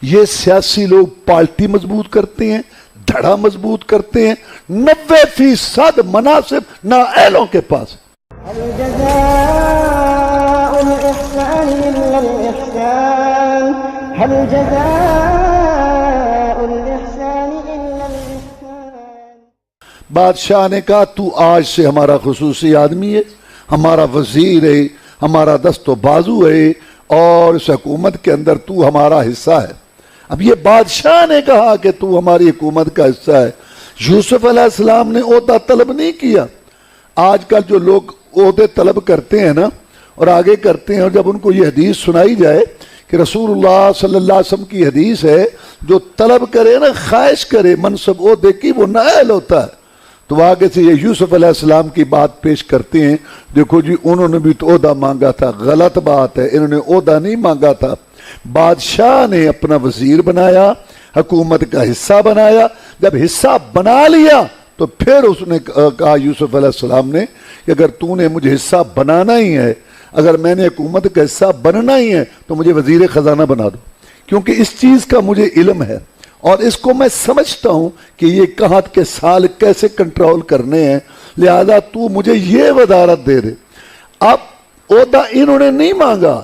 یہ سیاسی لوگ پارٹی مضبوط کرتے ہیں، دھڑا مضبوط کرتے ہیں، 90% مناصب نااہلوں کے پاس۔ هل جزاء الإحسان إلا الإحسان هل جزاء الإحسان إلا الإحسان۔ بادشاہ نے کہا تو آج سے ہمارا خصوصی آدمی ہے، ہمارا وزیر ہے، ہمارا دست و بازو ہے، اور اس حکومت کے اندر تو ہمارا حصہ ہے۔ اب یہ بادشاہ نے کہا کہ تو ہماری حکومت کا حصہ ہے۔ یوسف علیہ السلام نے عہدہ طلب نہیں کیا۔ آج کل جو لوگ عہدے طلب کرتے ہیں نا اور آگے کرتے ہیں، اور جب ان کو یہ حدیث سنائی جائے کہ رسول اللہ صلی اللہ علیہ وسلم کی حدیث ہے جو طلب کرے نا، خواہش کرے منصب عہدے کی، وہ نااہل ہوتا ہے۔ تو آگے سے یہ یوسف علیہ السلام کی بات پیش کرتے ہیں، دیکھو جی انہوں نے بھی تو عہدہ مانگا تھا، غلط بات ہے، انہوں نے عہدہ نہیں مانگا تھا۔ بادشاہ نے اپنا وزیر بنایا، حکومت کا حصہ بنایا، جب حصہ بنا لیا تو پھر اس نے کہا یوسف علیہ السلام نے کہ اگر تو نے مجھے حصہ بنانا ہی ہے، اگر میں نے حکومت کا حصہ بننا ہی ہے تو مجھے وزیر خزانہ بنا دو، کیونکہ اس چیز کا مجھے علم ہے اور اس کو میں سمجھتا ہوں کہ یہ کہاں کے سال کیسے کنٹرول کرنے ہیں، لہذا تو مجھے یہ وزارت دے دے۔ اب عہدہ انہوں نے نہیں مانگا،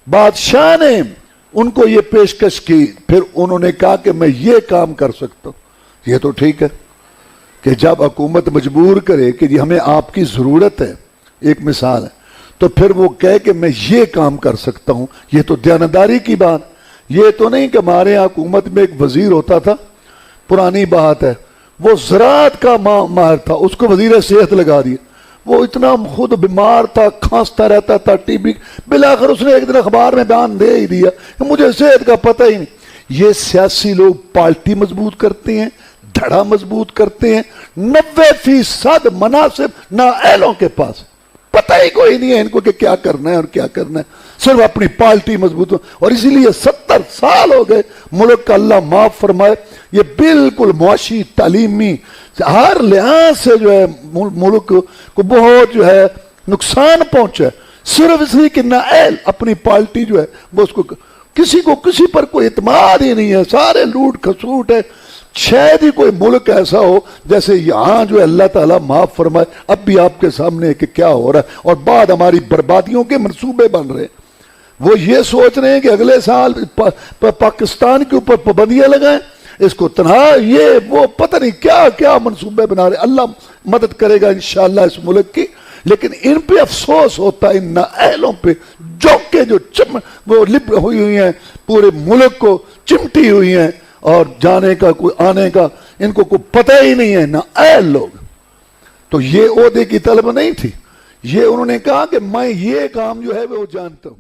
بادشاہ نے ان کو یہ پیشکش کی، پھر انہوں نے کہا کہ میں یہ کام کر سکتا ہوں۔ یہ تو ٹھیک ہے کہ جب حکومت مجبور کرے کہ جی ہمیں آپ کی ضرورت ہے، ایک مثال ہے، تو پھر وہ کہے کہ میں یہ کام کر سکتا ہوں، یہ تو دیانتداری کی بات۔ یہ تو نہیں کہ ہمارے یہاں حکومت میں ایک وزیر ہوتا تھا، پرانی بات ہے، وہ زراعت کا ماہر تھا، اس کو وزیر صحت لگا دیا، وہ اتنا خود بیمار تھا، کھانستا رہتا تھا، ٹی بی، بالآخر اس نے ایک دن اخبار میں بیان دے ہی دیا کہ مجھے صحت کا پتہ ہی نہیں۔ یہ سیاسی لوگ پارٹی مضبوط کرتے ہیں، دھڑا مضبوط کرتے ہیں، 90% مناصب نااہلوں کے پاس، پتہ ہی کوئی نہیں ہے ان کو کہ کیا کرنا ہے اور کیا کرنا ہے، صرف اپنی پارٹی مضبوط ہو۔ اور اسی لیے 70 سال ہو گئے، ملک کا اللہ معاف فرمائے، یہ بالکل معاشی، تعلیمی، ہر لحاظ سے جو ہے ملک کو بہت جو ہے نقصان پہنچا ہے، صرف اس لیے کہ نااہل اپنی پارٹی جو ہے وہ اس کو کسی پر کوئی اعتماد ہی نہیں ہے، سارے لوٹ کھسوٹ ہے۔ شاید ہی کوئی ملک ایسا ہو جیسے یہاں جو اللہ تعالیٰ معاف فرمائے اب بھی آپ کے سامنے ہے کہ کیا ہو رہا ہے، اور بعد ہماری بربادیوں کے منصوبے بن رہے ہیں۔ وہ یہ سوچ رہے ہیں کہ اگلے سال پاکستان کے اوپر پابندیاں لگائیں، اس کو تنہا، یہ وہ پتہ نہیں کیا کیا منصوبے بنا رہے ہیں۔ اللہ مدد کرے گا انشاءاللہ اس ملک کی، لیکن ان پہ افسوس ہوتا ہے، ان نااہلوں پہ جو کہ وہ لپ ہوئی ہیں، پورے ملک کو چمٹی ہوئی ہیں، اور جانے کا کوئی آنے کا ان کو کوئی پتہ ہی نہیں ہے، نااہل لوگ۔ تو یہ عہدے کی طلب نہیں تھی، یہ انہوں نے کہا کہ میں یہ کام جو ہے وہ جانتا ہوں۔